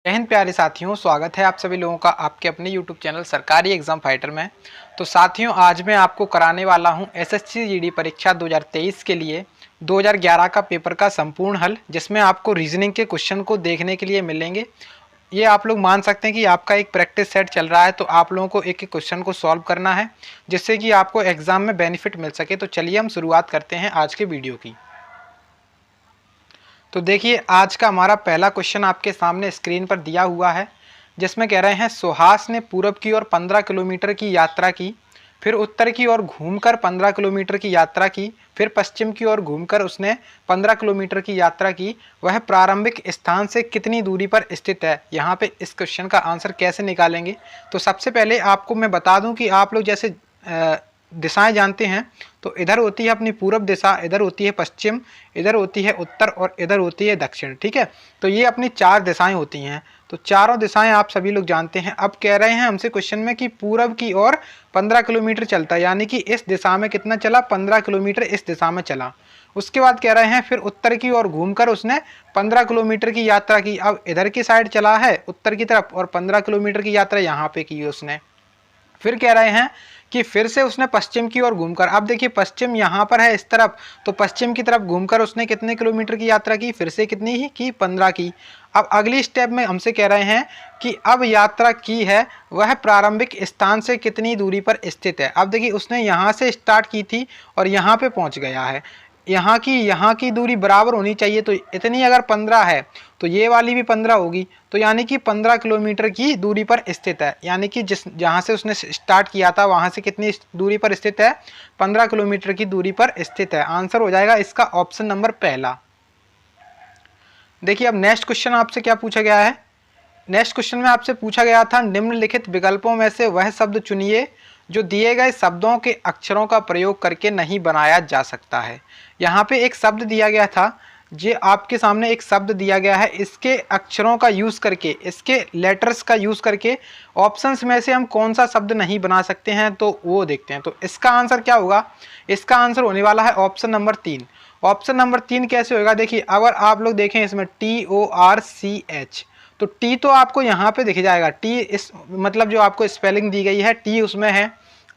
जय हिंद प्यारे साथियों, स्वागत है आप सभी लोगों का आपके अपने YouTube चैनल सरकारी एग्जाम फाइटर में। तो साथियों, आज मैं आपको कराने वाला हूं एसएससी जीडी परीक्षा 2023 के लिए 2011 का पेपर का संपूर्ण हल, जिसमें आपको रीजनिंग के क्वेश्चन को देखने के लिए मिलेंगे। ये आप लोग मान सकते हैं कि आपका एक प्रैक्टिस सेट चल रहा है, तो आप लोगों को एक एक क्वेश्चन को सॉल्व करना है, जिससे कि आपको एग्जाम में बेनिफिट मिल सके। तो चलिए हम शुरुआत करते हैं आज के वीडियो की। तो देखिए, आज का हमारा पहला क्वेश्चन आपके सामने स्क्रीन पर दिया हुआ है, जिसमें कह रहे हैं सुहास ने पूरब की ओर 15 किलोमीटर की यात्रा की, फिर उत्तर की ओर घूमकर 15 किलोमीटर की यात्रा की, फिर पश्चिम की ओर घूमकर उसने 15 किलोमीटर की यात्रा की। वह प्रारंभिक स्थान से कितनी दूरी पर स्थित है? यहाँ पे इस क्वेश्चन का आंसर कैसे निकालेंगे? तो सबसे पहले आपको मैं बता दूं कि आप लोग जैसे दिशाएं जानते हैं, तो इधर होती है अपनी पूर्व दिशा, इधर होती है पश्चिम, इधर होती है उत्तर और इधर होती है दक्षिण। ठीक है, तो ये अपनी चार दिशाएं होती हैं। तो चारों दिशाएं आप सभी लोग जानते हैं। अब कह रहे हैं हमसे क्वेश्चन में कि पूरब की ओर 15 किलोमीटर चलता है, यानी कि इस दिशा में कितना चला? 15 किलोमीटर इस दिशा में चला। उसके बाद कह रहे हैं फिर उत्तर की ओर घूमकर उसने 15 किलोमीटर की यात्रा की। अब इधर की साइड चला है उत्तर की तरफ और 15 किलोमीटर की यात्रा यहाँ पे की उसने। फिर कह रहे हैं कि फिर से उसने पश्चिम की ओर घूमकर, अब देखिए पश्चिम यहाँ पर है इस तरफ, तो पश्चिम की तरफ घूमकर उसने कितने किलोमीटर की यात्रा की? फिर से कितनी ही की? 15 की। अब अगली स्टेप में हमसे कह रहे हैं कि अब यात्रा की है वह प्रारंभिक स्थान से कितनी दूरी पर स्थित है। अब देखिए उसने यहाँ से स्टार्ट की थी और यहाँ पे पहुँच गया है। यहाँ की दूरी बराबर होनी चाहिए, तो इतनी अगर 15 है तो ये वाली भी 15 होगी, तो यानी कि 15 किलोमीटर की दूरी पर स्थित है। यानी कि जहाँ से उसने स्टार्ट किया था वहाँ से कितनी दूरी पर स्थित है? 15 किलोमीटर की दूरी पर स्थित है। आंसर हो जाएगा इसका ऑप्शन नंबर पहला। देखिए, अब नेक्स्ट क्वेश्चन आपसे क्या पूछा गया है। नेक्स्ट क्वेश्चन में आपसे पूछा गया था निम्नलिखित विकल्पों में से वह शब्द चुनिए जो दिए गए शब्दों के अक्षरों का प्रयोग करके नहीं बनाया जा सकता है। यहाँ पे एक शब्द दिया गया था, ये आपके सामने एक शब्द दिया गया है, इसके अक्षरों का यूज़ करके, इसके लेटर्स का यूज़ करके ऑप्शंस में से हम कौन सा शब्द नहीं बना सकते हैं, तो वो देखते हैं। तो इसका आंसर क्या होगा? इसका आंसर होने वाला है ऑप्शन नंबर 3। ऑप्शन नंबर 3 कैसे होगा? देखिए, अगर आप लोग देखें इसमें TORCH, तो टी तो आपको यहाँ पे दिख जाएगा। टी इस मतलब जो आपको स्पेलिंग दी गई है, टी उसमें है,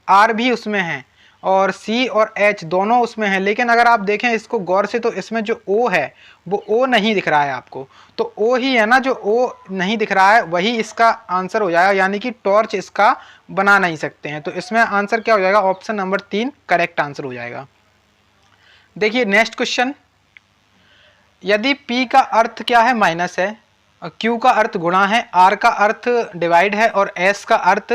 आर भी उसमें है और सी और एच दोनों उसमें है। लेकिन अगर आप देखें इसको गौर से, तो इसमें जो ओ है वो ओ नहीं दिख रहा है आपको, तो ओ ही है ना, जो ओ नहीं दिख रहा है वही इसका आंसर हो जाएगा, यानी कि टॉर्च इसका बना नहीं सकते हैं। तो इसमें आंसर क्या हो जाएगा? ऑप्शन नंबर 3 करेक्ट आंसर हो जाएगा। देखिए नेक्स्ट क्वेश्चन, यदि P का अर्थ क्या है? माइनस है, Q का अर्थ गुणा है, R का अर्थ डिवाइड है और S का अर्थ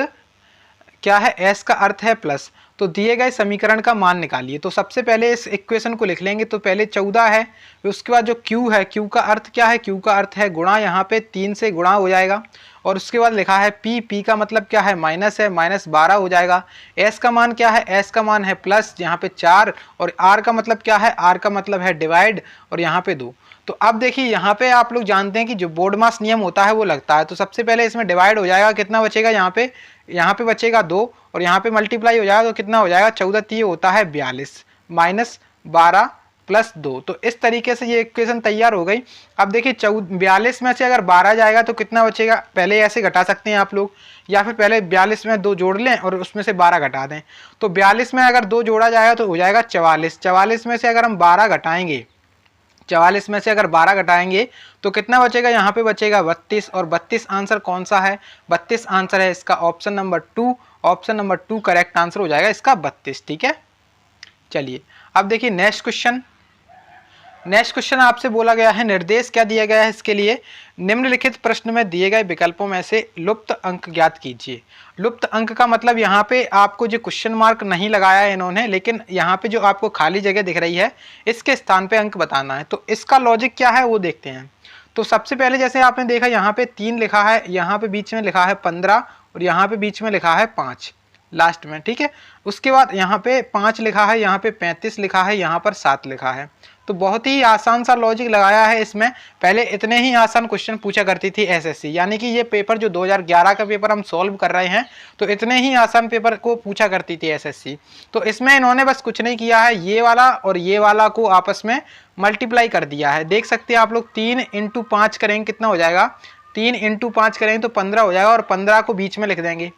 क्या है? S का अर्थ है प्लस। तो दिए गए समीकरण का मान निकालिए। तो सबसे पहले इस इक्वेशन को लिख लेंगे। तो पहले 14 है, उसके बाद जो Q है, Q का अर्थ क्या है? Q का अर्थ है गुणा, यहाँ पे 3 से गुणा हो जाएगा और उसके बाद लिखा है P का मतलब क्या है? माइनस है, माइनस 12 हो जाएगा। S का मान क्या है? S का मान है प्लस, यहाँ पे 4, और R का मतलब क्या है? R का मतलब है डिवाइड और यहाँ पे 2। तो अब देखिए यहाँ पे आप लोग जानते हैं कि जो बोर्ड मास नियम होता है वो लगता है। तो सबसे पहले इसमें डिवाइड हो जाएगा, कितना बचेगा? यहाँ पे बचेगा 2 और यहाँ पे मल्टीप्लाई हो जाएगा, तो कितना हो जाएगा? 14 3 होता है 42 माइनस 12 प्लस 2। तो इस तरीके से ये इक्वेशन तैयार हो गई। अब देखिए 42 में से अगर 12 जाएगा तो कितना बचेगा? पहले ऐसे घटा सकते हैं आप लोग, या फिर पहले 42 में 2 जोड़ लें और उसमें से 12 घटा दें। तो 42 में अगर 2 जोड़ा जाएगा तो हो जाएगा 44। 44 में से अगर हम 12 घटाएंगे, 44 में से अगर 12 घटाएंगे तो कितना बचेगा? यहाँ पे बचेगा 32। और 32 आंसर कौन सा है? 32 आंसर है इसका option number 2। Option number 2 correct answer हो जाएगा इसका 32। ठीक है, चलिए अब देखिए नेक्स्ट क्वेश्चन। नेक्स्ट क्वेश्चन आपसे बोला गया है, निर्देश क्या दिया गया है इसके लिए? निम्नलिखित प्रश्न में दिए गए विकल्पों में से लुप्त अंक ज्ञात कीजिए। लुप्त अंक का मतलब यहाँ पे आपको जो क्वेश्चन मार्क नहीं लगाया है इन्होंने, लेकिन यहाँ पे जो आपको खाली जगह दिख रही है इसके स्थान पे अंक बताना है। तो इसका लॉजिक क्या है वो देखते हैं। तो सबसे पहले जैसे आपने देखा यहाँ पे 3 लिखा है, यहाँ पे बीच में लिखा है 15 और यहाँ पे बीच में लिखा है 5 लास्ट में। ठीक है, उसके बाद यहाँ पे 5 लिखा है, यहाँ पे 35 लिखा है, यहाँ पर 7 लिखा है। तो बहुत ही आसान सा लॉजिक लगाया है इसमें। पहले इतने ही आसान क्वेश्चन पूछा करती थी एसएससी, यानी कि ये पेपर जो 2011 का पेपर हम सॉल्व कर रहे हैं, तो इतने ही आसान पेपर को पूछा करती थी एसएससी। तो इसमें इन्होंने बस कुछ नहीं किया है, ये वाला और ये वाला को आपस में मल्टीप्लाई कर दिया है। देख सकते हैं आप लोग, 3 × 5 करेंगे कितना हो जाएगा? 3 × 5 करेंगे तो 15 हो जाएगा और 15 को बीच में लिख देंगे।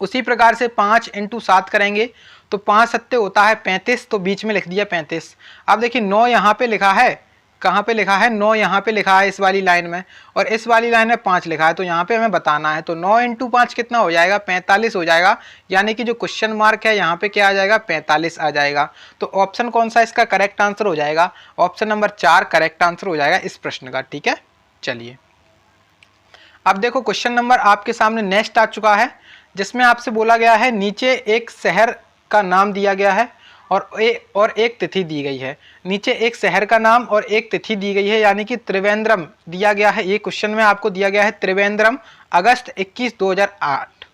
उसी प्रकार से 5 × 7 करेंगे तो 5 सत्ते होता है 35, तो बीच में लिख दिया 35। अब देखिए 9 यहाँ पे लिखा है, कहाँ पे लिखा है, 9 यहाँ पे लिखा है इस वाली लाइन में, और इस वाली लाइन में 5 लिखा है, तो यहाँ पे हमें बताना है। तो 9 × 5 कितना हो जाएगा, 45 हो जाएगा, यानी कि जो क्वेश्चन मार्क है यहाँ पे क्या आ जाएगा, 45 आ जाएगा। तो ऑप्शन कौन सा इसका करेक्ट आंसर हो जाएगा, ऑप्शन नंबर 4 करेक्ट आंसर हो जाएगा इस प्रश्न का। ठीक है, चलिए अब देखो क्वेश्चन नंबर आपके सामने नेक्स्ट आ चुका है, जिसमें आपसे बोला गया है नीचे एक शहर का नाम दिया गया है और एक तिथि दी गई है। नीचे एक शहर का नाम और एक तिथि दी गई है, यानी कि त्रिवेंद्रम दिया गया है। ये क्वेश्चन में आपको दिया गया है त्रिवेंद्रम, अगस्त 21, 2008।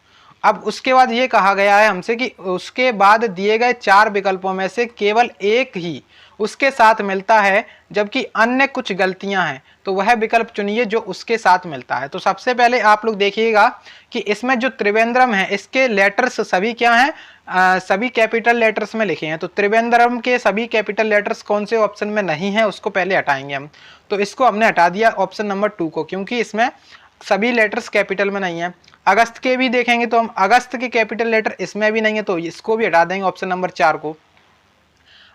अब उसके बाद ये कहा गया है हमसे कि उसके बाद दिए गए 4 विकल्पों में से केवल एक ही उसके साथ मिलता है, जबकि अन्य कुछ गलतियां हैं, तो वह विकल्प चुनिए जो उसके साथ मिलता है। तो सबसे पहले आप लोग देखिएगा कि इसमें जो त्रिवेंद्रम है इसके लेटर्स सभी क्या हैं, सभी कैपिटल लेटर्स में लिखे हैं। तो त्रिवेंद्रम के सभी कैपिटल लेटर्स कौन से ऑप्शन में नहीं है उसको पहले हटाएंगे हम। तो इसको हमने हटा दिया ऑप्शन नंबर 2 को, क्योंकि इसमें सभी लेटर्स कैपिटल में नहीं है। अगस्त के भी देखेंगे तो हम अगस्त के कैपिटल लेटर इसमें भी नहीं है, तो इसको भी हटा देंगे ऑप्शन नंबर 4 को।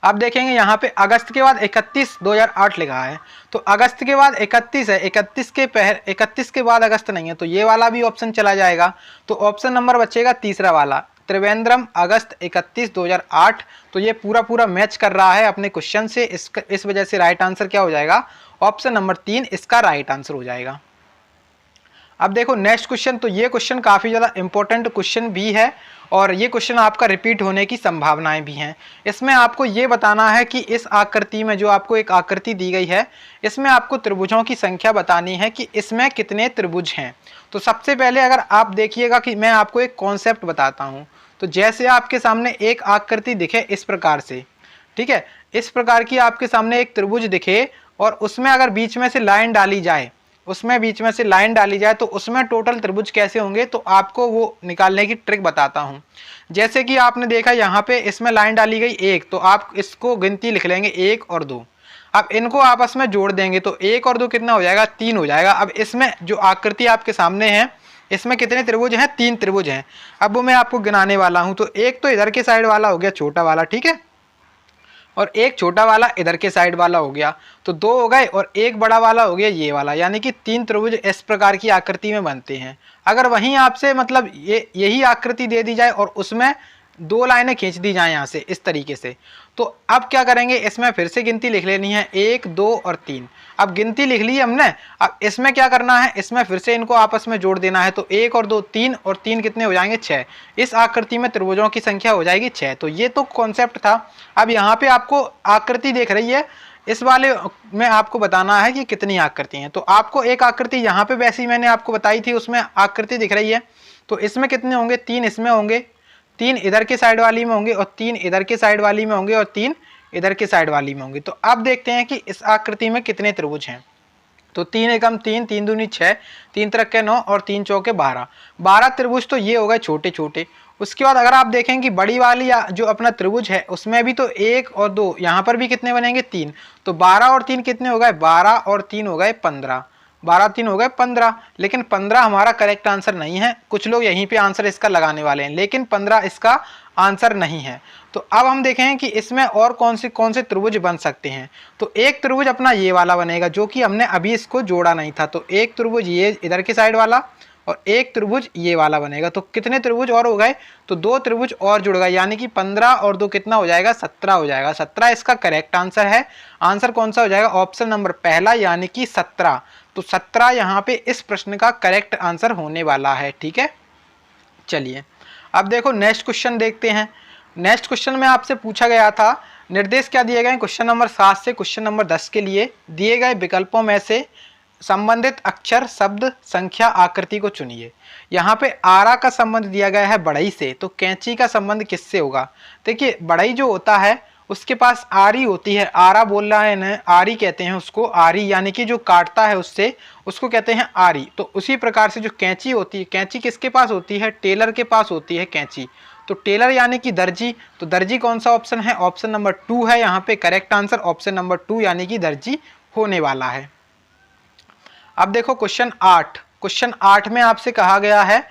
अब देखेंगे यहाँ पे अगस्त के बाद 31 2008 लिखा है, तो अगस्त के बाद 31 है, 31 के बाद अगस्त नहीं है, तो ये वाला भी ऑप्शन चला जाएगा। तो ऑप्शन नंबर बचेगा तीसरा वाला, त्रिवेंद्रम, अगस्त 31 2008। तो ये पूरा मैच कर रहा है अपने क्वेश्चन से, इस वजह से राइट आंसर क्या हो जाएगा, ऑप्शन नंबर 3 इसका राइट आंसर हो जाएगा। अब देखो नेक्स्ट क्वेश्चन, तो ये क्वेश्चन काफ़ी ज़्यादा इंपॉर्टेंट क्वेश्चन भी है और ये क्वेश्चन आपका रिपीट होने की संभावनाएं भी हैं। इसमें आपको ये बताना है कि इस आकृति में, जो आपको एक आकृति दी गई है, इसमें आपको त्रिभुजों की संख्या बतानी है कि इसमें कितने त्रिभुज हैं। तो सबसे पहले अगर आप देखिएगा कि मैं आपको एक कॉन्सेप्ट बताता हूँ। तो जैसे आपके सामने एक आकृति दिखे इस प्रकार से, ठीक है, इस प्रकार की आपके सामने एक त्रिभुज दिखे और उसमें अगर बीच में से लाइन डाली जाए, तो उसमें टोटल त्रिभुज कैसे होंगे, तो आपको वो निकालने की ट्रिक बताता हूं। जैसे कि आपने देखा यहाँ पे इसमें लाइन डाली गई 1, तो आप इसको गिनती लिख लेंगे 1 और 2। अब इनको आपस में जोड़ देंगे तो 1 और 2 कितना हो जाएगा, 3 हो जाएगा। अब इसमें जो आकृति आपके सामने है इसमें कितने त्रिभुज हैं, 3 त्रिभुज हैं। अब वो मैं आपको गिनाने वाला हूं। तो एक तो इधर के साइड वाला हो गया छोटा वाला, ठीक है, और एक छोटा वाला इधर के साइड वाला हो गया, तो 2 हो गए, और एक बड़ा वाला हो गया ये वाला, यानी कि 3 त्रिभुज इस प्रकार की आकृति में बनते हैं। अगर वहीं आपसे मतलब यही आकृति दे दी जाए और उसमें 2 लाइनें खींच दी जाए यहाँ से इस तरीके से, तो अब क्या करेंगे, इसमें फिर से गिनती लिख लेनी है 1 2 और 3। अब गिनती लिख ली हमने, अब इसमें क्या करना है, इसमें फिर से इनको आपस में जोड़ देना है। तो 1 और 2 3 और 3 कितने हो जाएंगे, 6। इस आकृति में त्रिभुजों की संख्या हो जाएगी 6। तो ये तो कॉन्सेप्ट था। अब यहाँ पे आपको आकृति देख रही है, इस वाले में आपको बताना है कि कितनी आकृति हैं। तो आपको एक आकृति यहाँ पे वैसी मैंने आपको बताई थी, उसमें आकृति दिख रही है, तो इसमें कितने होंगे, 3 इसमें होंगे, 3 इधर के साइड वाली में होंगे, और 3 इधर के साइड वाली में होंगे, और 3 इधर के साइड वाली में होंगे। तो अब देखते हैं कि इस आकृति में कितने त्रिभुज हैं। तो 3 एकम 3, 3 दूनी 6, 3 त्रिक 9 और 3 चौके 12। 12 त्रिभुज तो ये हो गए छोटे छोटे। उसके बाद अगर आप देखें कि बड़ी वाली जो अपना त्रिभुज है उसमें भी तो 1 और 2, यहाँ पर भी कितने बनेंगे, 3। तो 12 और 3 कितने हो गए, 12 और 3 हो गए 15। 12 3 हो गए 15, लेकिन 15 हमारा करेक्ट आंसर नहीं है। कुछ लोग यहीं पे आंसर इसका लगाने वाले हैं, लेकिन 15 इसका आंसर नहीं है। तो अब हम देखें कि इसमें और कौन से त्रिभुज बन सकते हैं। तो एक त्रिभुज अपना ये वाला बनेगा, जो कि हमने अभी इसको जोड़ा नहीं था। तो एक त्रिभुज ये इधर के साइड वाला और एक त्रिभुज ये वाला बनेगा। तो कितने त्रिभुज और हो गए, तो 2 त्रिभुज और जुड़ गए, यानी कि 15 और 2 कितना हो जाएगा, 17 हो जाएगा। 17 इसका करेक्ट आंसर है। आंसर कौन सा हो जाएगा, ऑप्शन नंबर पहला, यानी कि 17। तो 17 यहाँ पे इस प्रश्न का करेक्ट आंसर होने वाला है। ठीक है, चलिए अब देखो नेक्स्ट क्वेश्चन देखते हैं। नेक्स्ट क्वेश्चन में आपसे पूछा गया था, निर्देश क्या दिए गए क्वेश्चन नंबर 7 से क्वेश्चन नंबर 10 के लिए, दिए गए विकल्पों में से संबंधित अक्षर, शब्द, संख्या, आकृति को चुनिए। यहाँ पे आरा का संबंध दिया गया है बढ़ई से, तो कैंची का संबंध किससे होगा। देखिए बढ़ई जो होता है उसके पास आरी होती है, आरा बोल रहा है ना, आरी कहते हैं उसको, आरी यानी कि जो काटता है उससे, उसको कहते हैं आरी। तो उसी प्रकार से जो कैंची होती है, कैंची किसके पास होती है, टेलर के पास होती है कैंची। तो टेलर यानी कि दर्जी। तो दर्जी कौन सा ऑप्शन है, ऑप्शन नंबर 2 है यहाँ पे करेक्ट आंसर, ऑप्शन नंबर 2 यानी कि दर्जी होने वाला है। अब देखो क्वेश्चन 8 में आपसे कहा गया है,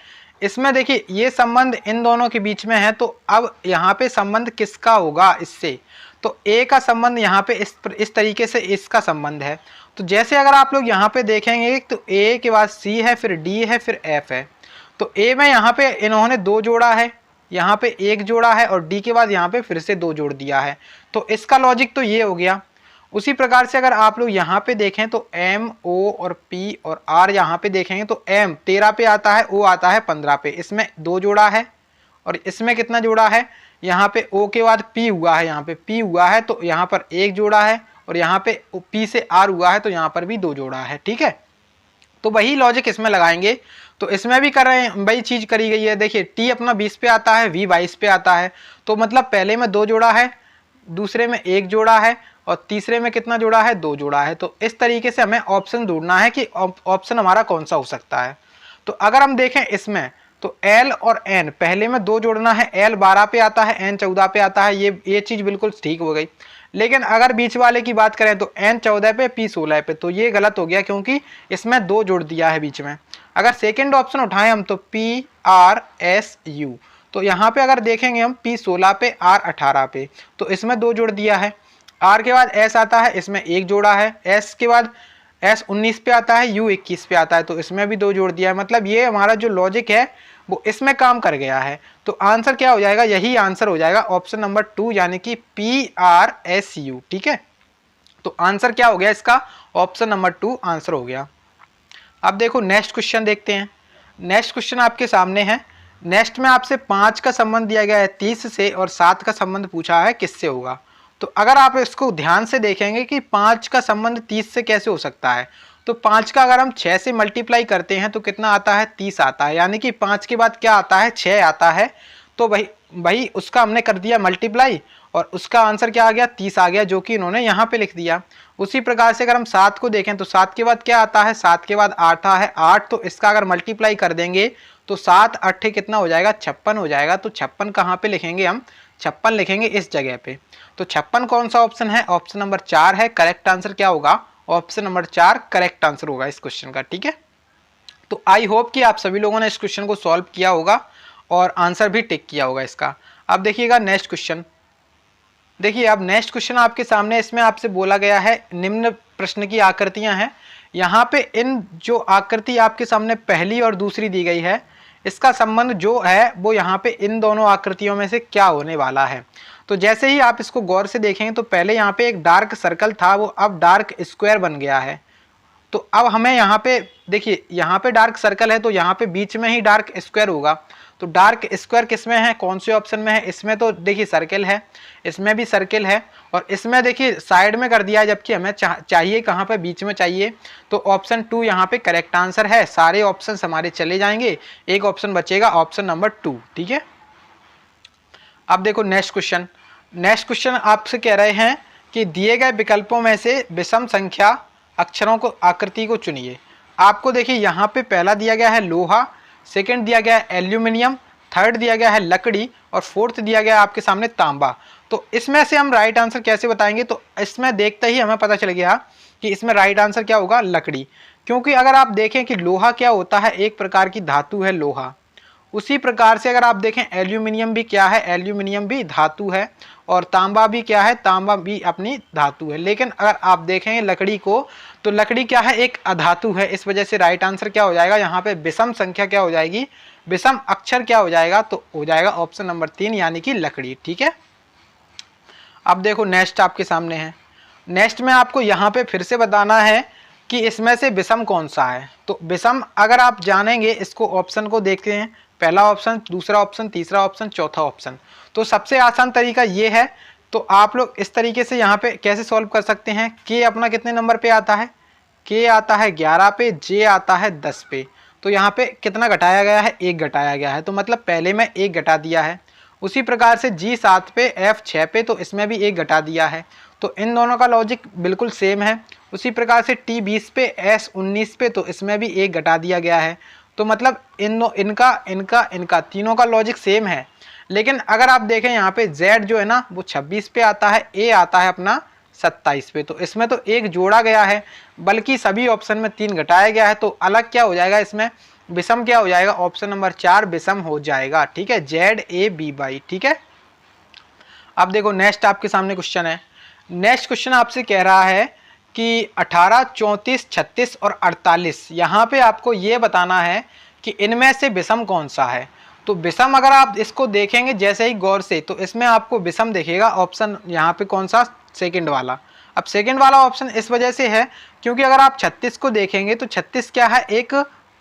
इसमें देखिए ये संबंध इन दोनों के बीच में है, तो अब यहाँ पे संबंध किसका होगा इससे, तो ए का संबंध यहाँ पे इस तरीके से इसका संबंध है। तो जैसे अगर आप लोग यहाँ पे देखेंगे तो ए के बाद सी है, फिर डी है, फिर एफ है। तो ए में यहाँ पे इन्होंने 2 जोड़ा है, यहाँ पे 1 जोड़ा है, और डी के बाद यहाँ पे फिर से 2 जोड़ दिया है। तो इसका लॉजिक तो ये हो गया। उसी प्रकार से अगर आप लोग यहाँ पे देखें तो एम, ओ और पी और आर यहाँ पे देखेंगे तो एम 13 पे आता है, ओ आता है 15 पे, इसमें 2 जोड़ा है, और इसमें कितना जोड़ा है, यहाँ पे ओ के बाद पी हुआ है, यहाँ पे पी हुआ है तो यहाँ पर 1 जोड़ा है, और यहाँ पे पी से आर हुआ है तो यहाँ पर भी 2 जोड़ा है। ठीक है, तो वही लॉजिक इसमें लगाएंगे। तो इसमें भी कर रहे हैं, वही चीज करी गई है। देखिए टी अपना 20 पे आता है, वी 22 पे आता है, तो मतलब पहले में 2 जोड़ा है, दूसरे में 1 जोड़ा है, और तीसरे में कितना जोड़ा है, 2 जोड़ा है। तो इस तरीके से हमें ऑप्शन ढूंढना है कि ऑप्शन हमारा कौन सा हो सकता है। तो अगर हम देखें इसमें तो L और N पहले में 2 जोड़ना है, L 12 पे आता है, N 14 पे आता है, ये चीज बिल्कुल ठीक हो गई। लेकिन अगर बीच वाले की बात करें तो N 14 पे, P 16 पे, तो ये गलत हो गया क्योंकि इसमें 2 जोड़ दिया है बीच में। अगर सेकेंड ऑप्शन उठाएं हम तो P R S U, तो यहाँ पे अगर देखेंगे हम P 16 पे, R 18 पे, तो इसमें 2 जोड़ दिया है। R के बाद S आता है, इसमें 1 जोड़ा है, S के बाद S 19 पे आता है, U 21 पे आता है, तो इसमें भी 2 जोड़ दिया है। मतलब ये हमारा जो लॉजिक है वो इसमें काम कर गया है। तो आंसर क्या हो जाएगा, यही आंसर हो जाएगा ऑप्शन नंबर 2 यानी कि PRSU। ठीक है, तो आंसर क्या हो गया इसका, ऑप्शन नंबर 2 आंसर हो गया। अब देखो नेक्स्ट क्वेश्चन देखते हैं। नेक्स्ट क्वेश्चन आपके सामने है। नेक्स्ट में आपसे 5 का संबंध दिया गया है 30 से, और 7 का संबंध पूछा है किससे होगा। तो अगर आप इसको ध्यान से देखेंगे कि 5 का संबंध 30 से कैसे हो सकता है, तो 5 का अगर हम 6 से मल्टीप्लाई करते हैं तो कितना आता है, 30 आता है, यानी कि 5 के बाद क्या आता है, 6 आता है। तो भाई उसका हमने कर दिया मल्टीप्लाई, और उसका आंसर क्या आ गया, 30 आ गया, जो कि इन्होंने यहाँ पे लिख दिया। उसी प्रकार से अगर हम 7 को देखें तो 7 के बाद क्या आता है, 7 के बाद 8 है, 8, तो इसका अगर मल्टीप्लाई कर देंगे तो 7 8 कितना हो जाएगा, 56 हो जाएगा। तो 56 कहाँ पे लिखेंगे हम, 56 लिखेंगे इस जगह पे। तो 56 कौन सा ऑप्शन है, ऑप्शन नंबर 4 है। करेक्ट आंसर क्या होगा, ऑप्शन नंबर 4 करेक्ट आंसर होगा इस क्वेश्चन का। ठीक है, तो आई होप कि आप सभी लोगों ने इस क्वेश्चन को सॉल्व किया होगा और आंसर भी टिक किया होगा इसका। अब देखिएगा नेक्स्ट क्वेश्चन। देखिए अब नेक्स्ट क्वेश्चन आपके सामने, इसमें आपसे बोला गया है निम्न प्रश्न की आकृतियां हैं। यहाँ पे इन जो आकृति आपके सामने पहली और दूसरी दी गई है, इसका संबंध जो है वो यहाँ पे इन दोनों आकृतियों में से क्या होने वाला है। तो जैसे ही आप इसको गौर से देखेंगे तो पहले यहाँ पे एक डार्क सर्कल था, वो अब डार्क स्क्वायर बन गया है। तो अब हमें यहाँ पे देखिए, यहाँ पे डार्क सर्कल है तो यहाँ पे बीच में ही डार्क स्क्वायर होगा। तो डार्क स्क्वायर किस में है, कौन से ऑप्शन में है, इसमें तो देखिए सर्कल है, इसमें भी सर्कल है, और इसमें देखिए साइड में कर दिया है, जबकि हमें चाहिए कहाँ पे, बीच में चाहिए। तो ऑप्शन 2 यहाँ पे करेक्ट आंसर है। सारे ऑप्शन हमारे चले जाएंगे, एक ऑप्शन बचेगा, ऑप्शन नंबर 2। ठीक है, अब देखो नेक्स्ट क्वेश्चन। नेक्स्ट क्वेश्चन आपसे कह रहे हैं कि दिए गए विकल्पों में से विषम संख्या अक्षरों को आकृति को चुनिए। आपको देखिए यहाँ पे पहला दिया गया है लोहा, सेकंड दिया गया है एल्यूमिनियम, थर्ड दिया गया है लकड़ी, और फोर्थ दिया गया है आपके सामने तांबा। तो इसमें से हम राइट आंसर कैसे बताएंगे, तो इसमें देखते ही हमें पता चल गया कि इसमें राइट आंसर क्या होगा, लकड़ी। क्योंकि अगर आप देखें कि लोहा क्या होता है, एक प्रकार की धातु है लोहा। उसी प्रकार से अगर आप देखें एल्यूमिनियम भी क्या है, एल्यूमिनियम भी धातु है, और तांबा भी क्या है, तांबा भी अपनी धातु है। लेकिन अगर आप देखें लकड़ी को, तो लकड़ी क्या है, एक अधातु है। इस वजह से राइट आंसर क्या हो जाएगा, यहाँ पे विषम संख्या क्या हो जाएगी, विषम अक्षर क्या हो जाएगा, तो हो जाएगा ऑप्शन नंबर 3 यानी कि लकड़ी। ठीक है, अब देखो नेक्स्ट आपके सामने है। नेक्स्ट में आपको यहाँ पे फिर से बताना है कि इसमें से विषम कौन सा है। तो विषम अगर आप जानेंगे, इसको ऑप्शन को देखते हैं, पहला ऑप्शन, दूसरा ऑप्शन, तीसरा ऑप्शन, चौथा ऑप्शन। तो सबसे आसान तरीका ये है, तो आप लोग इस तरीके से यहाँ पे कैसे सॉल्व कर सकते हैं। के अपना कितने नंबर पे आता है, के आता है 11 पे, जे आता है 10 पे। तो यहाँ पे कितना घटाया गया है, 1 घटाया गया है, तो मतलब पहले में 1 घटा दिया है। उसी प्रकार से जी 7 पे, एफ 6 पे, तो इसमें भी 1 घटा दिया है। तो इन दोनों का लॉजिक बिल्कुल सेम है। उसी प्रकार से टी 20 पे, एस 19 पे, तो इसमें भी 1 घटा दिया गया है। तो मतलब इनका तीनों का लॉजिक सेम है। लेकिन अगर आप देखें यहाँ पे Z जो है ना वो 26 पे आता है, A आता है अपना 27 पे। तो इसमें तो 1 जोड़ा गया है, बल्कि सभी ऑप्शन में 3 घटाया गया है, तो अलग क्या हो जाएगा इसमें, विषम क्या हो जाएगा, ऑप्शन नंबर 4 विषम हो जाएगा। ठीक है, ZABY। ठीक है, अब देखो नेक्स्ट आपके सामने क्वेश्चन है। नेक्स्ट क्वेश्चन आपसे कह रहा है कि 18, 34, 36 और 48, यहाँ पे आपको ये बताना है कि इनमें से विषम कौन सा है। तो विषम अगर आप इसको देखेंगे जैसे ही गौर से, तो इसमें आपको विषम दिखेगा ऑप्शन यहाँ पे कौन सा, सेकंड वाला। अब सेकंड वाला ऑप्शन इस वजह से है क्योंकि अगर आप 36 को देखेंगे तो 36 क्या है, एक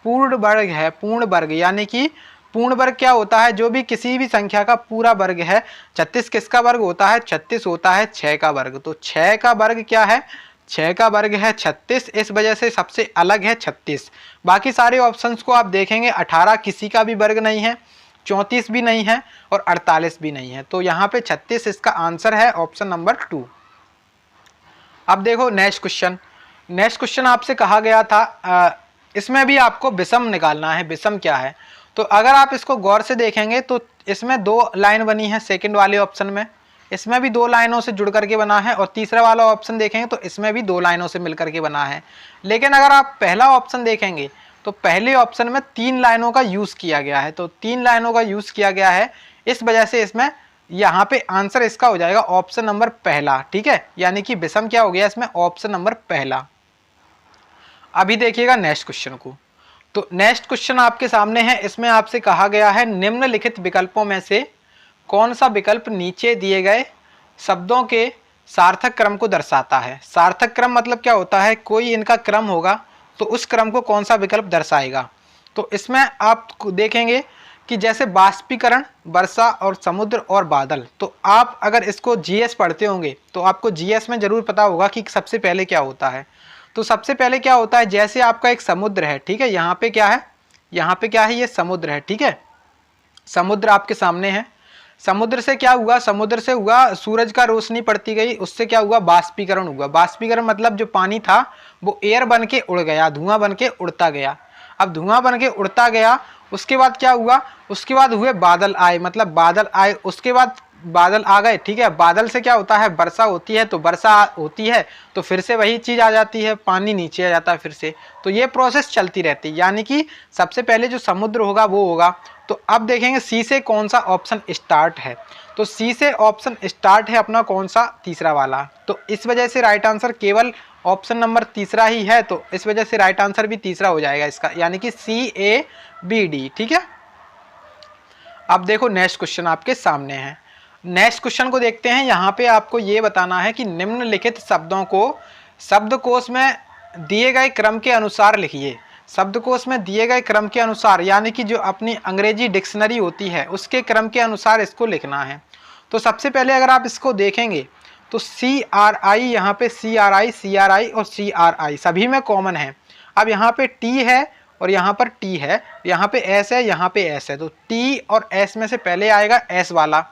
पूर्ण वर्ग है, पूर्ण वर्ग, यानी कि पूर्ण वर्ग क्या होता है, जो भी किसी भी संख्या का पूरा वर्ग है। 36 किसका वर्ग होता है, 36 होता है 6 का वर्ग। तो 6 का वर्ग क्या है, 6 का वर्ग है 36, इस वजह से सबसे अलग है 36। बाकी सारे ऑप्शंस को आप देखेंगे 18 किसी का भी वर्ग नहीं है, 34 भी नहीं है और 48 भी नहीं है। तो यहाँ पे 36 इसका आंसर है ऑप्शन नंबर 2। अब देखो नेक्स्ट क्वेश्चन। नेक्स्ट क्वेश्चन आपसे कहा गया था इसमें भी आपको विषम निकालना है। विषम क्या है, तो अगर आप इसको गौर से देखेंगे तो इसमें 2 लाइन बनी है सेकंड वाले ऑप्शन में, इसमें भी 2 लाइनों से जुड़ करके बना है, और तीसरा वाला ऑप्शन देखेंगे तो इसमें भी 2 लाइनों से मिल करके बना है। लेकिन अगर आप पहला ऑप्शन देखेंगे तो पहले ऑप्शन में 3 लाइनों का यूज किया गया है। तो 3 लाइनों का यूज किया गया है, इस वजह से इसमें यहाँ पे आंसर इसका हो जाएगा ऑप्शन नंबर पहला। ठीक है, यानी कि विषम क्या हो गया इसमें, ऑप्शन नंबर पहला। अभी देखिएगा नेक्स्ट क्वेश्चन को। तो नेक्स्ट क्वेश्चन आपके सामने है, इसमें आपसे कहा गया है निम्नलिखित विकल्पों में से कौन सा विकल्प नीचे दिए गए शब्दों के सार्थक क्रम को दर्शाता है। सार्थक क्रम मतलब क्या होता है, कोई इनका क्रम होगा तो उस क्रम को कौन सा विकल्प दर्शाएगा। तो इसमें आप देखेंगे कि जैसे बाष्पीकरण, वर्षा और समुद्र और बादल, तो आप अगर इसको जीएस पढ़ते होंगे तो आपको जीएस में जरूर पता होगा कि सबसे पहले क्या होता है। तो सबसे पहले क्या होता है, जैसे आपका एक समुद्र है, ठीक है, यहाँ पे क्या है, यहाँ पे क्या है, ये समुद्र है। ठीक है, समुद्र आपके सामने है। समुद्र से क्या हुआ, समुद्र से हुआ सूरज का रोशनी पड़ती गई, उससे क्या हुआ, बाष्पीकरण हुआ। बाष्पीकरण मतलब जो पानी था वो एयर बन के उड़ गया, धुआं बन के उड़ता गया। अब धुआं बन के उड़ता गया, उसके बाद क्या हुआ, उसके बाद हुए बादल आए, मतलब बादल आए, उसके बाद बादल आ गए। ठीक है, बादल से क्या होता है, वर्षा होती है, तो वर्षा होती है तो फिर से वही चीज आ जाती है, पानी नीचे आ जाता है फिर से। तो ये प्रोसेस चलती रहती है, यानी कि सबसे पहले जो समुद्र होगा वो होगा। तो अब देखेंगे सी से कौन सा ऑप्शन स्टार्ट है। तो सी से ऑप्शन स्टार्ट है अपना कौन सा, तीसरा वाला। तो इस वजह से राइट आंसर केवल ऑप्शन नंबर तीसरा ही है, तो इस वजह से राइट आंसर भी तीसरा हो जाएगा इसका, यानी कि CABD। ठीक है, अब देखो नेक्स्ट क्वेश्चन आपके सामने है। नेक्स्ट क्वेश्चन को देखते हैं। यहाँ पे आपको ये बताना है कि निम्नलिखित शब्दों को शब्दकोश में दिए गए क्रम के अनुसार लिखिए। शब्दकोश में दिए गए क्रम के अनुसार, यानी कि जो अपनी अंग्रेजी डिक्शनरी होती है उसके क्रम के अनुसार इसको लिखना है। तो सबसे पहले अगर आप इसको देखेंगे तो CRI, यहाँ पे CRI और CRI सभी में कॉमन है। अब यहाँ पे T है और यहाँ पर T है, यहाँ पे S है, यहाँ पे S है। तो T और S में से पहले आएगा S वाला।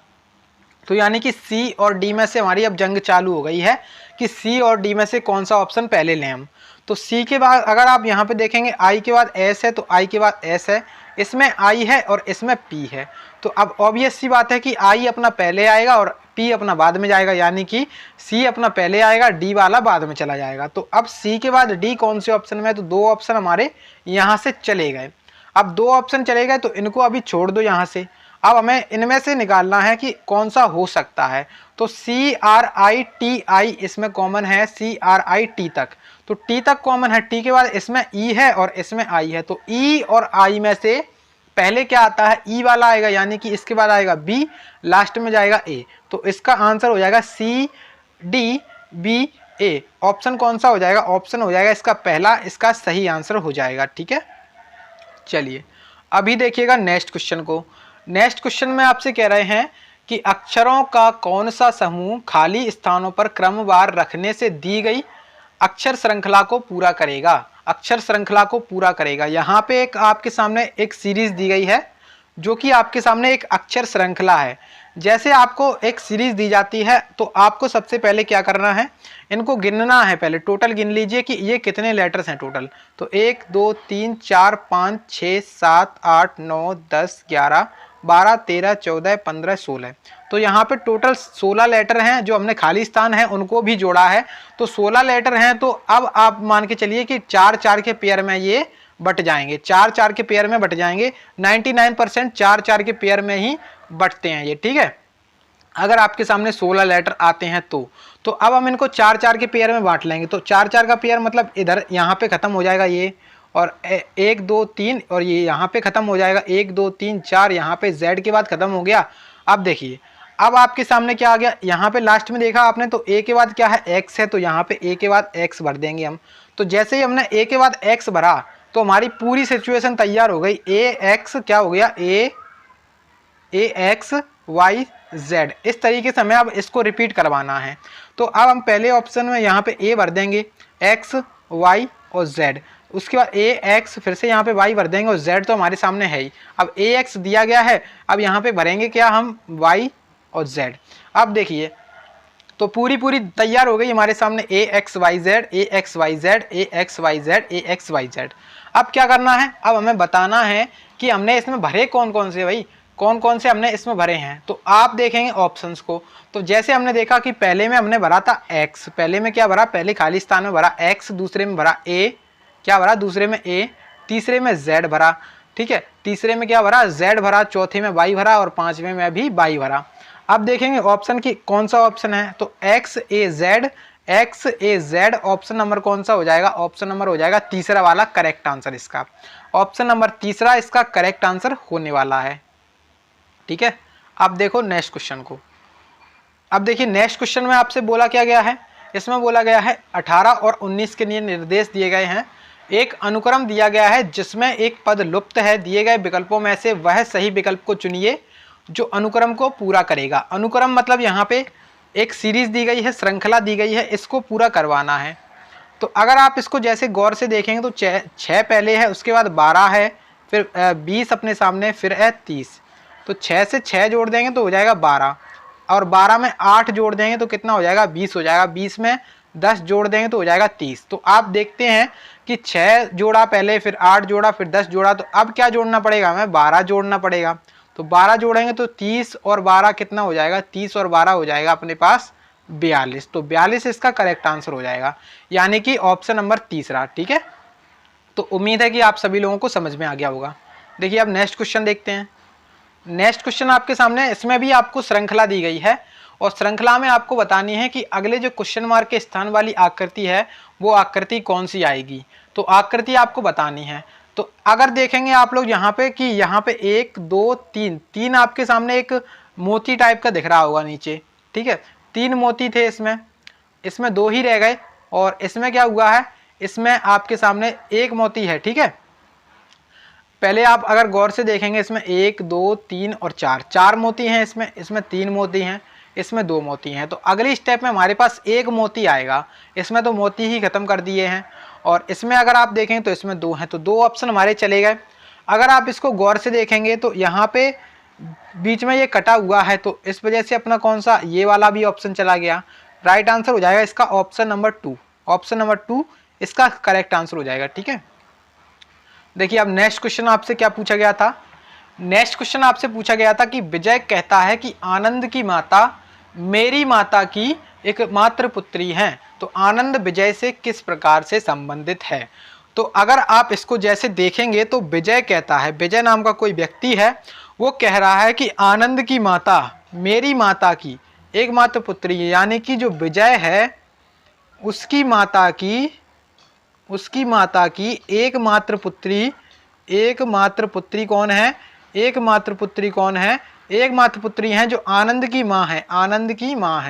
तो यानी कि C और D में से हमारी अब जंग चालू हो गई है कि C और D में से कौन सा ऑप्शन पहले लें हम। तो C के बाद अगर आप यहाँ पे देखेंगे I के बाद S है, तो I के बाद S है, इसमें I है और इसमें P है। तो अब ऑब्वियस सी बात है कि I अपना पहले आएगा और P अपना बाद में जाएगा, यानी कि C अपना पहले आएगा, D वाला बाद में चला जाएगा। तो अब C के बाद D कौन से ऑप्शन में है, तो 2 ऑप्शन हमारे यहाँ से चले गए। अब 2 ऑप्शन चले गए तो इनको अभी छोड़ दो यहाँ से। अब हमें इनमें से निकालना है कि कौन सा हो सकता है। तो CRITI इसमें कॉमन है, CRIT तक। तो T तक कॉमन है, T के बाद इसमें E है और इसमें I है। तो E और I में से पहले क्या आता है, E वाला आएगा, यानी कि इसके बाद आएगा B, लास्ट में जाएगा A। तो इसका आंसर हो जाएगा CDBA। ऑप्शन कौन सा हो जाएगा, ऑप्शन हो जाएगा इसका पहला, इसका सही आंसर हो जाएगा। ठीक है, चलिए अभी देखिएगा नेक्स्ट क्वेश्चन को। नेक्स्ट क्वेश्चन में आपसे कह रहे हैं कि अक्षरों का कौन सा समूह खाली स्थानों पर क्रमवार रखने से दी गई अक्षर श्रृंखला को पूरा करेगा। अक्षर श्रृंखला को पूरा करेगा। यहाँ पे एक आपके सामने एक सीरीज दी गई है जो कि आपके सामने एक अक्षर श्रृंखला है। जैसे आपको एक सीरीज दी जाती है तो आपको सबसे पहले क्या करना है, इनको गिनना है। पहले टोटल गिन लीजिए कि ये कितने लेटर्स हैं टोटल। तो 1 2 3 4 5 6 7 8 9 10 11 12, 13, 14, 15, 16। तो यहाँ पे टोटल 16 लेटर हैं, जो हमने खाली स्थान है उनको भी जोड़ा है, तो 16 लेटर हैं। तो अब आप मान के चलिए कि 4-4 के पेयर में ये बट जाएंगे, 4-4 के पेयर में बट जाएंगे। 99% 4-4 के पेयर में ही बटते हैं ये, ठीक है। अगर आपके सामने 16 लेटर आते हैं तो अब हम इनको 4-4 के पेयर में बांट लेंगे। तो 4-4 का पेयर मतलब इधर यहाँ पे खत्म हो जाएगा ये, और 1, 2, 3 और ये यहाँ पे खत्म हो जाएगा, 1, 2, 3, 4 यहाँ पे Z के बाद खत्म हो गया। अब देखिए, अब आपके सामने क्या आ गया, यहाँ पे लास्ट में देखा आपने तो A के बाद क्या है, X है, तो यहाँ पे A के बाद X भर देंगे हम। तो जैसे ही हमने A के बाद X भरा तो हमारी पूरी सिचुएशन तैयार हो गई। AX क्या हो गया, AX Y Z। इस तरीके से हमें अब इसको रिपीट करवाना है। तो अब हम पहले ऑप्शन में यहाँ पे A भर देंगे, X Y और Z। उसके बाद AX फिर से यहाँ पे Y भर देंगे और Z तो हमारे सामने है ही। अब AX दिया गया है, अब यहाँ पे भरेंगे क्या हम, Y और Z। अब देखिए तो पूरी तैयार हो गई हमारे सामने AXYZ AXYZ AXYZ AXYZ। अब क्या करना है, अब हमें बताना है कि हमने इसमें भरे कौन कौन से, भाई कौन कौन से हमने इसमें भरे हैं। तो आप देखेंगे ऑप्शंस को, तो जैसे हमने देखा कि पहले में हमने भरा था X, पहले में क्या भरा, पहले खाली स्थान में भरा X, दूसरे में भरा A, क्या भरा दूसरे में A, तीसरे में Z भरा, ठीक है, तीसरे में क्या भरा Z भरा, चौथे में Y भरा और पांचवें में भी Y भरा। अब देखेंगे ऑप्शन की कौन सा ऑप्शन है, तो XAZ XAZ ऑप्शन नंबर कौन सा हो जाएगा, ऑप्शन नंबर हो जाएगा तीसरा वाला करेक्ट आंसर। इसका ऑप्शन नंबर तीसरा इसका करेक्ट आंसर होने वाला है, ठीक है। अब देखो नेक्स्ट क्वेश्चन को। अब देखिए नेक्स्ट क्वेश्चन में आपसे बोला क्या गया है, इसमें बोला गया है 18 और 19 के लिए निर्देश दिए गए हैं। एक अनुक्रम दिया गया है जिसमें एक पद लुप्त है, दिए गए विकल्पों में से वह सही विकल्प को चुनिए जो अनुक्रम को पूरा करेगा। अनुक्रम मतलब यहाँ पे एक सीरीज दी गई है, श्रृंखला दी गई है, इसको पूरा करवाना है। तो अगर आप इसको जैसे गौर से देखेंगे तो 6 पहले है, उसके बाद 12 है, फिर 20 अपने सामने, फिर है 30। तो 6 से 6 जोड़ देंगे तो हो जाएगा 12, और 12 में 8 जोड़ देंगे तो कितना हो जाएगा, 20 हो जाएगा। 20 में 10 जोड़ देंगे तो हो जाएगा 30। तो आप देखते हैं कि 6 जोड़ा पहले, फिर 8 जोड़ा, फिर 10 जोड़ा, तो अब क्या जोड़ना पड़ेगा हमें, 12 जोड़ना पड़ेगा। तो 12 जोड़ेंगे तो 30 और 12 कितना हो जाएगा, 30 और 12 हो जाएगा अपने पास 42। तो 42 इसका करेक्ट आंसर हो जाएगा, यानी कि ऑप्शन नंबर तीसरा, ठीक है। तो उम्मीद है कि आप सभी लोगों को समझ में आ गया होगा। देखिए अब नेक्स्ट क्वेश्चन देखते हैं। नेक्स्ट क्वेश्चन आपके सामने, इसमें भी आपको श्रृंखला दी गई है और श्रृंखला में आपको बतानी है कि अगले जो क्वेश्चन मार्क के स्थान वाली आकृति है वो आकृति कौन सी आएगी। तो आकृति आपको बतानी है। तो अगर देखेंगे आप लोग यहाँ पे कि यहाँ पे 1 2 3 3 आपके सामने एक मोती टाइप का दिख रहा होगा नीचे, ठीक है। 3 मोती थे इसमें 2 ही रह गए, और इसमें क्या हुआ है, इसमें आपके सामने 1 मोती है, ठीक है। पहले आप अगर गौर से देखेंगे इसमें 1 2 3 और 4 मोती हैं, इसमें 3 मोती हैं, इसमें 2 मोती हैं। तो अगली स्टेप में हमारे पास 1 मोती आएगा, इसमें तो मोती ही खत्म कर दिए हैं, और इसमें अगर आप देखें तो इसमें 2 हैं, तो 2 ऑप्शन हमारे चले गए। अगर आप इसको गौर से देखेंगे तो यहाँ पे बीच में ये कटा हुआ है, तो इस वजह से अपना कौन सा, ये वाला भी ऑप्शन चला गया। राइट आंसर हो जाएगा इसका ऑप्शन नंबर 2, ऑप्शन नंबर 2 इसका करेक्ट आंसर हो जाएगा, ठीक है। देखिए अब नेक्स्ट क्वेश्चन आपसे क्या पूछा गया था। नेक्स्ट क्वेश्चन आपसे पूछा गया था कि विजय कहता है कि आनंद की माता मेरी माता की एकमात्र पुत्री हैं, तो आनंद विजय से किस प्रकार से संबंधित है। तो अगर आप इसको जैसे देखेंगे तो विजय कहता है, विजय नाम का कोई व्यक्ति है, वो कह रहा है कि आनंद की माता मेरी माता की एकमात्र पुत्री है, यानी कि जो विजय है उसकी माता की एकमात्र पुत्री कौन है, एकमात्र पुत्री कौन है, एकमात्र पुत्री हैं जो आनंद की माँ है, आनंद की माँ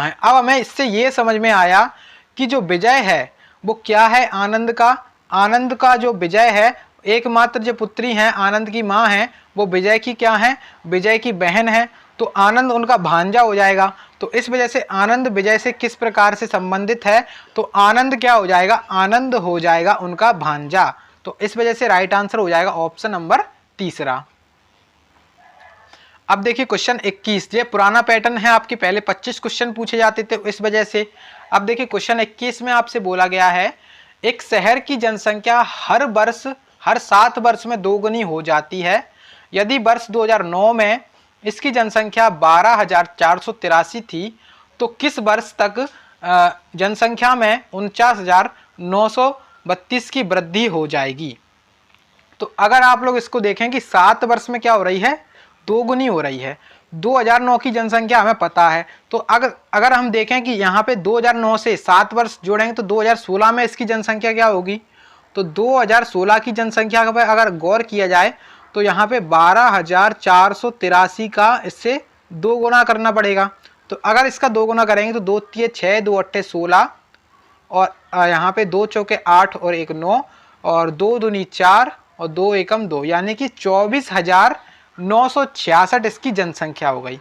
है। अब हमें इससे ये समझ में आया कि जो विजय है वो क्या है, आनंद का जो विजय है, एकमात्र जो पुत्री हैं आनंद की माँ है, वो विजय की क्या है, विजय की बहन है। तो आनंद उनका भांजा हो जाएगा। तो इस वजह से आनंद विजय से किस प्रकार से संबंधित है, तो आनंद क्या हो जाएगा, आनंद हो जाएगा उनका भांजा। तो इस वजह से राइट आंसर हो जाएगा ऑप्शन नंबर तीसरा। अब देखिए क्वेश्चन 21, ये पुराना पैटर्न है, आपके पहले 25 क्वेश्चन पूछे जाते थे इस वजह से। अब देखिए क्वेश्चन 21 में आपसे बोला गया है, एक शहर की जनसंख्या हर वर्ष हर 7 वर्ष में दोगुनी हो जाती है। यदि वर्ष 2009 में इसकी जनसंख्या 12,483 थी तो किस वर्ष तक जनसंख्या में 49,932 की वृद्धि हो जाएगी। तो अगर आप लोग इसको देखें कि 7 वर्ष में क्या हो रही है, दोगुनी हो रही है। 2009 की जनसंख्या हमें पता है, तो अगर हम देखें कि यहाँ पे 2009 से 7 वर्ष जोड़ेंगे तो 2016 में इसकी जनसंख्या क्या होगी। तो 2016 की जनसंख्या पर अगर गौर किया जाए तो यहाँ पे 12,483 का इससे 2 गुना करना पड़ेगा। तो अगर इसका 2 गुना करेंगे तो 2 तिये 6, 2 अट्ठे 16 और यहाँ पे 2 चौके 8 और 1 9 और 2 दूनी 4 और 2 एकम 2, यानी कि 24,966 इसकी जनसंख्या हो गई।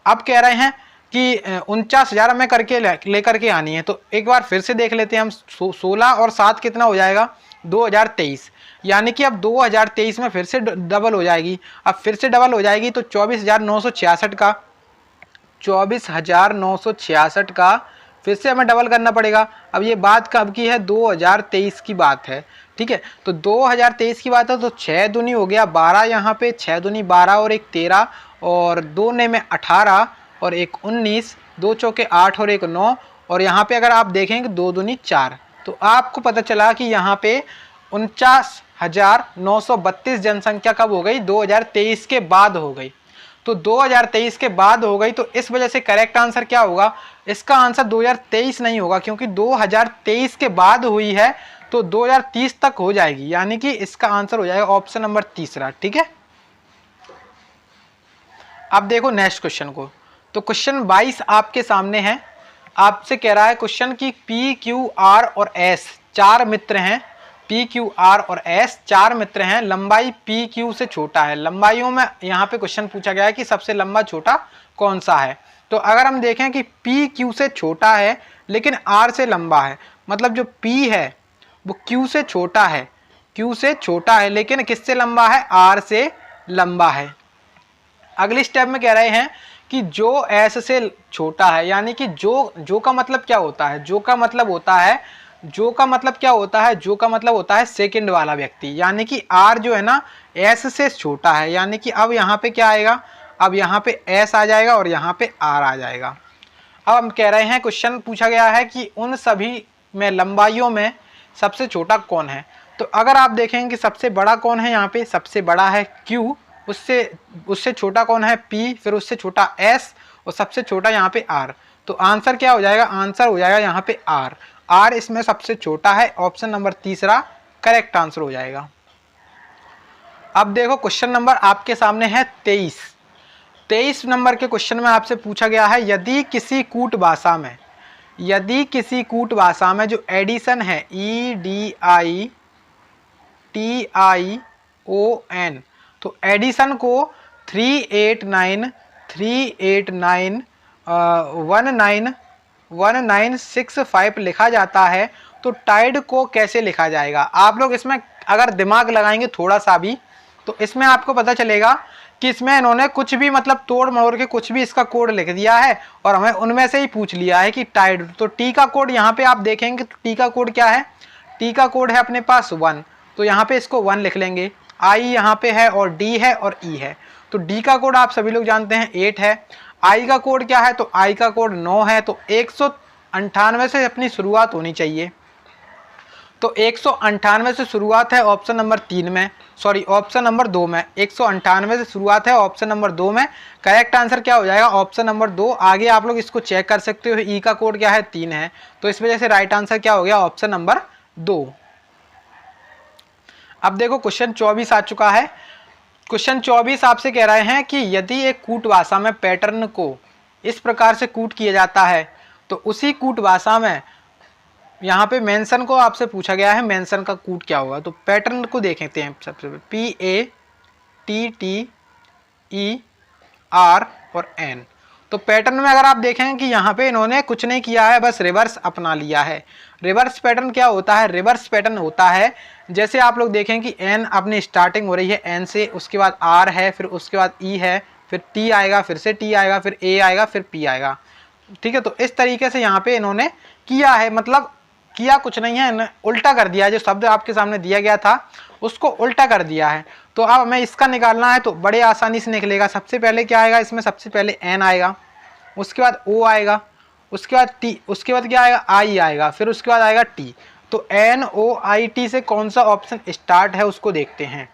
अब कह रहे हैं कि 49,000 हमें करके लेकर के आनी है। तो एक बार फिर से देख लेते हैं हम, 16 और 7 कितना हो जाएगा, 2023, यानी कि अब 2023 में फिर से डबल हो जाएगी। अब फिर से डबल हो जाएगी तो 24,966 का फिर से हमें डबल करना पड़ेगा। अब ये बात कब की है, 2023 की बात है, ठीक है। तो 2023 की बात है तो 6 दूनी हो गया 12, यहाँ पे 6 दूनी 12 और 1 13 और 2 ने में 18 और 1 19, 2 चौके 8 और 1 9 और यहाँ पे अगर आप देखेंगे 2 दूनी 4, तो आपको पता चला कि यहाँ पे 49,932 जनसंख्या कब हो गई, 2023 के बाद हो गई। तो 2023 के बाद हो गई, तो इस वजह से करेक्ट आंसर क्या होगा, इसका आंसर 2023 नहीं होगा, क्योंकि 2023 के बाद हुई है तो 2030 तक हो जाएगी, यानी कि इसका आंसर हो जाएगा ऑप्शन नंबर तीसरा, ठीक है। अब देखो नेक्स्ट क्वेश्चन को। तो क्वेश्चन 22 आपके सामने है। आपसे कह रहा है क्वेश्चन की पी क्यू आर और एस 4 मित्र हैं, पी क्यू आर और एस 4 मित्र हैं, लंबाई पी क्यू से छोटा है। लंबाइयों में यहाँ पे क्वेश्चन पूछा गया है कि सबसे लंबा छोटा कौन सा है। तो अगर हम देखें कि पी क्यू से छोटा है लेकिन आर से लंबा है, मतलब जो पी है वो क्यू से छोटा है, क्यू से छोटा है लेकिन किससे लंबा है, आर से लंबा है। अगले स्टेप में कह रहे हैं कि जो एस से छोटा है, यानी कि जो का मतलब क्या होता है, जो का मतलब होता है सेकंड वाला व्यक्ति, यानी कि आर जो है ना एस से छोटा है, यानी कि अब यहाँ पे क्या आएगा, अब यहाँ पे एस आ जाएगा और यहाँ पे आर आ जाएगा। अब हम कह रहे हैं क्वेश्चन पूछा गया है कि उन सभी में लंबाइयों में सबसे छोटा कौन है। तो अगर आप देखेंगे कि सबसे बड़ा कौन है, यहाँ पे सबसे बड़ा है Q, उससे छोटा कौन है P, फिर उससे छोटा S और सबसे छोटा यहाँ पे R। तो आंसर क्या हो जाएगा, आंसर हो जाएगा यहाँ पे R इसमें सबसे छोटा है, ऑप्शन नंबर तीसरा करेक्ट आंसर हो जाएगा। अब देखो क्वेश्चन नंबर आपके सामने है 23 नंबर के क्वेश्चन में आपसे पूछा गया है यदि किसी कूट भाषा में जो एडिशन है EDITION, तो एडिशन को 389,389,1965 लिखा जाता है, तो टाइड को कैसे लिखा जाएगा। आप लोग इसमें अगर दिमाग लगाएंगे थोड़ा सा भी तो इसमें आपको पता चलेगा कि इसमें इन्होंने कुछ भी मतलब तोड़ मरोड़ के कुछ भी इसका कोड लिख दिया है और हमें उनमें से ही पूछ लिया है कि टाइड। तो टी का कोड यहाँ पे आप देखेंगे तो टी का कोड क्या है, टी का कोड है अपने पास 1, तो यहाँ पे इसको 1 लिख लेंगे। आई यहाँ पे है और डी है और ई है, तो डी का कोड आप सभी लोग जानते हैं 8 है। आई का कोड क्या है, तो आई का कोड 9 है। तो 198 से अपनी शुरुआत होनी चाहिए, तो 198 से शुरुआत है ऑप्शन नंबर 3 में, सॉरी ऑप्शन नंबर 2 में। 198 से शुरुआत है ऑप्शन नंबर 2 में। करेक्ट आंसर क्या हो जाएगा, ऑप्शन नंबर 2। आगे आप लोग इसको चेक कर सकते हो, ई का कोड क्या है 3 है, तो इस वजह से राइट आंसर क्या हो गया, ऑप्शन नंबर 2। अब देखो क्वेश्चन 24 आ चुका है। क्वेश्चन 24 आपसे कह रहे हैं कि यदि एक कूट भाषा में पैटर्न को इस प्रकार से कूट किया जाता है तो उसी कूट भाषा में यहाँ पे मेंशन को आपसे पूछा गया है, मेंशन का कूट क्या होगा। तो पैटर्न को देखते हैं सबसे पहले, PATTER और N। तो पैटर्न में अगर आप देखें कि यहाँ पे इन्होंने कुछ नहीं किया है, बस रिवर्स अपना लिया है। रिवर्स पैटर्न क्या होता है, रिवर्स पैटर्न होता है जैसे आप लोग देखें कि N अपनी स्टार्टिंग हो रही है N से, उसके बाद R है, फिर उसके बाद E है, फिर T आएगा, फिर से T आएगा, फिर A आएगा, फिर P आएगा, ठीक है। तो इस तरीके से यहाँ पे इन्होंने किया है, मतलब किया कुछ नहीं है, उल्टा कर दिया है। जो शब्द आपके सामने दिया गया था उसको उल्टा कर दिया है। तो अब हमें इसका निकालना है तो बड़े आसानी से निकलेगा। सबसे पहले क्या आएगा इसमें, सबसे पहले एन आएगा, उसके बाद ओ आएगा, उसके बाद टी, उसके बाद क्या आएगा आई आएगा, फिर उसके बाद आएगा टी। तो एन ओ आई टी से कौन सा ऑप्शन स्टार्ट है उसको देखते हैं।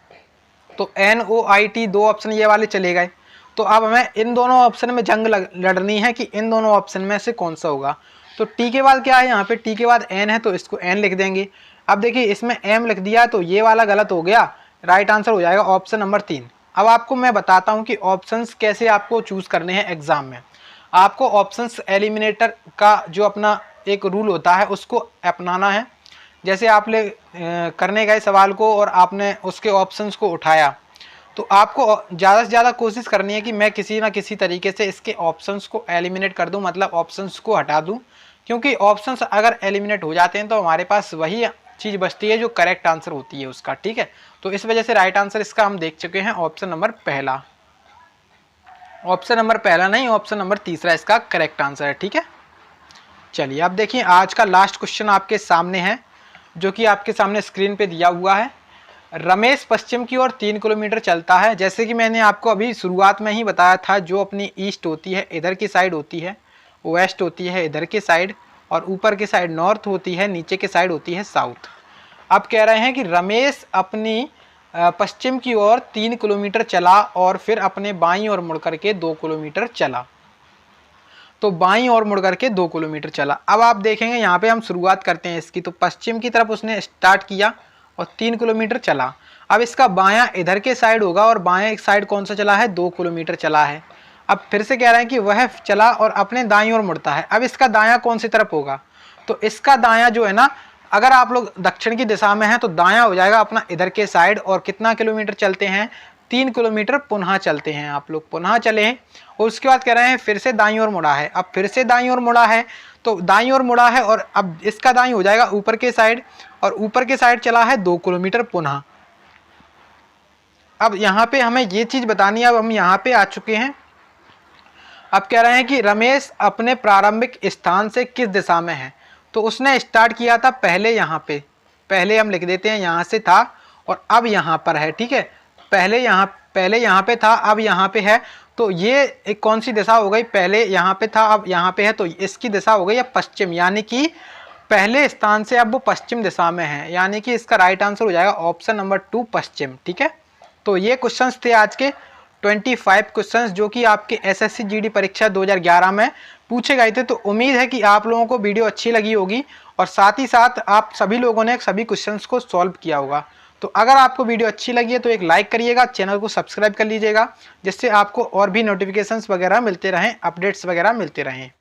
तो एन ओ आई टी दो ऑप्शन ये वाले चले गए। तो अब हमें इन दोनों ऑप्शन में जंग लड़नी है कि इन दोनों ऑप्शन में से कौन सा होगा। तो टी के बाद क्या है, यहाँ पे टी के बाद एन है तो इसको एन लिख देंगे। अब देखिए इसमें एम लिख दिया तो ये वाला गलत हो गया, राइट आंसर हो जाएगा ऑप्शन नंबर 3। अब आपको मैं बताता हूँ कि ऑप्शंस कैसे आपको चूज करने हैं एग्जाम में। आपको ऑप्शंस एलिमिनेटर का जो अपना एक रूल होता है उसको अपनाना है। जैसे आपने करने गए सवाल को और आपने उसके ऑप्शंस को उठाया तो आपको ज़्यादा से ज़्यादा कोशिश करनी है कि मैं किसी ना किसी तरीके से इसके ऑप्शंस को एलिमिनेट कर दूं, मतलब ऑप्शंस को हटा दूं। क्योंकि ऑप्शंस अगर एलिमिनेट हो जाते हैं तो हमारे पास वही चीज़ बचती है जो करेक्ट आंसर होती है उसका, ठीक है। तो इस वजह से राइट आंसर इसका हम देख चुके हैं ऑप्शन नंबर पहला। ऑप्शन नंबर पहला नहीं, ऑप्शन नंबर तीसरा इसका करेक्ट आंसर है, ठीक है। चलिए अब देखिए आज का लास्ट क्वेश्चन आपके सामने है जो कि आपके सामने स्क्रीन पे दिया हुआ है। रमेश पश्चिम की ओर 3 किलोमीटर चलता है। जैसे कि मैंने आपको अभी शुरुआत में ही बताया था, जो अपनी ईस्ट होती है इधर की साइड होती है, वेस्ट होती है इधर की साइड, और ऊपर की साइड नॉर्थ होती है, नीचे की साइड होती है साउथ। अब कह रहे हैं कि रमेश अपनी पश्चिम की ओर 3 किलोमीटर चला और फिर अपने बाईं ओर मुड़ करके 2 किलोमीटर चला। तो बाईं ओर मुड़ करके 2 किलोमीटर चला। अब आप देखेंगे यहाँ पे हम शुरुआत करते हैं इसकी। तो पश्चिम की तरफ उसने स्टार्ट किया और 3 किलोमीटर चला। अब इसका बायां इधर के साइड होगा और बायां एक साइड कौन सा चला है, 2 किलोमीटर चला है। अब फिर से कह रहे हैं कि वह चला और अपने दाईं ओर मुड़ता है। अब इसका दायां कौन सी तरफ होगा, तो इसका दायां जो है ना, अगर आप लोग दक्षिण की दिशा में हैं तो दायां हो जाएगा अपना इधर के साइड। और कितना किलोमीटर चलते हैं, 3 किलोमीटर पुनः चलते हैं। आप लोग पुनः चले हैं और उसके बाद कह रहे हैं फिर से दाईं ओर मुड़ा है। अब फिर से दाईं ओर मुड़ा है तो दाईं ओर मुड़ा है और अब इसका दाईं हो जाएगा ऊपर के साइड, और ऊपर के साइड चला है 2 किलोमीटर पुनः। अब यहाँ पे हमें ये चीज बतानी है। अब हम यहाँ पे आ चुके हैं। अब कह रहे हैं कि रमेश अपने प्रारंभिक स्थान से किस दिशा में है। तो उसने स्टार्ट किया था पहले यहाँ पे, पहले हम लिख देते हैं यहाँ से था और अब यहाँ पर है, ठीक है। पहले यहाँ पे था, अब यहाँ पे है। तो ये एक कौन सी दिशा हो गई, पहले यहाँ पे था अब यहाँ पे है, तो इसकी दिशा हो गई अब पश्चिम, यानी कि पहले स्थान से अब वो पश्चिम दिशा में है। यानी कि इसका राइट आंसर हो जाएगा ऑप्शन नंबर 2 पश्चिम, ठीक है। तो ये क्वेश्चंस थे आज के 25 क्वेश्चंस जो कि आपके एसएससी जीडी परीक्षा 2011 में पूछे गए थे। तो उम्मीद है कि आप लोगों को वीडियो अच्छी लगी होगी और साथ ही साथ आप सभी लोगों ने सभी क्वेश्चंस को सॉल्व किया होगा। तो अगर आपको वीडियो अच्छी लगी है तो एक लाइक करिएगा, चैनल को सब्सक्राइब कर लीजिएगा, जिससे आपको और भी नोटिफिकेशंस वगैरह मिलते रहें, अपडेट्स वगैरह मिलते रहें।